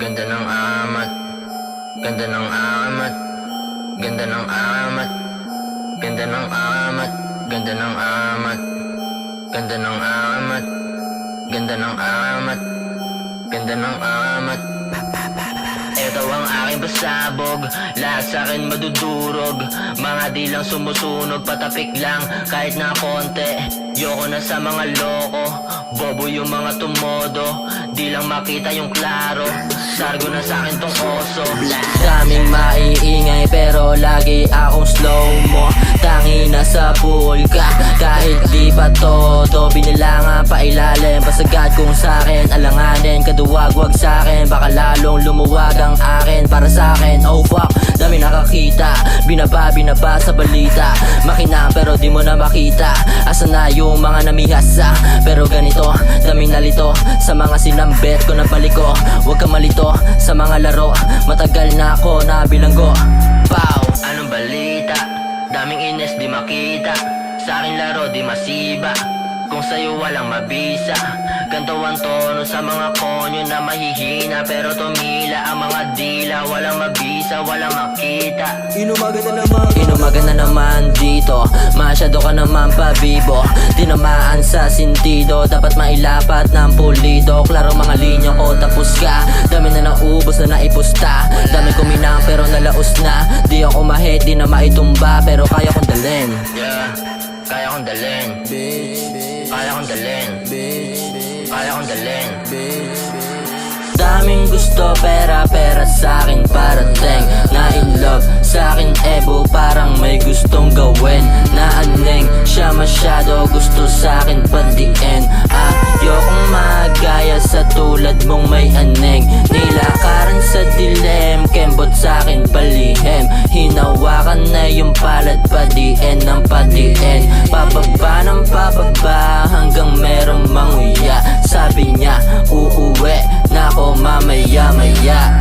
Ganda ng amat, ganda ng amat, ganda ng amat, ganda ng amat, ganda ng amat, ganda ng amat, ganda ng amat, ganda ng amat. Ito ang aking pasabog, lahat sa'kin madudurog. Mga di lang sumusunog, patapik lang kahit na konti. Yoko na sa mga loko, bobo yung mga tumodo. Di lang makita yung klaro, sargo na sa'kin tong oso. Daming maiingay pero lagi akong slow mo. Tangi na sa pool ka, kahit di pa todo. Binilangan pa ilalim, pasagad kung sa'kin alanganin, kaduwag wag sa'kin, baka lalong lumuwag ang akin para sa'kin. Oh fuck, dami nakakita, binaba sa balita. Makinang pero di mo na makita, asa na yung mga namihasa. Pero ganito, dami nalito sa mga sinambet ko na baliko. Huwag ka malito sa mga laro, matagal na ako nabilanggo. Pow, anong balita? Daming ines di makita, sa aking laro di masiba. Kung sa'yo walang mabisa, ganto ang tono sa mga konyo na mahihina. Pero tumila ang mga dila, walang mabisa, walang makita. Inumaga na naman dito, masyado ka naman pabibo. Tinamaan sa sintido, dapat mailapat ng pulido. Klaro mga linya ko, tapos ka. Dami na naubos na naipusta, dami kuminang pero nalaos na. Di ako mahit, di na maitumba, pero kaya kong dalhin. Yeah, kaya kong dalhin, bitch. Kaya kong dalhin, bitch. Kaya kong dalhin, bitch. Daming gusto, pera sa'kin parating. Na in love sa'kin ebo, parang may gustong gawin. Naaneng siya masyado, gusto sa'kin padiin. Ayokong magaya sa tulad mong may aneng. Nilakaran sa dilim, kembot sa'kin palihim. Hinawakan na yung palad, padiin ng padiin. Pababa ng pababa hanggang merong manguya. Sabi niya uuwi na ako mamaya-maya.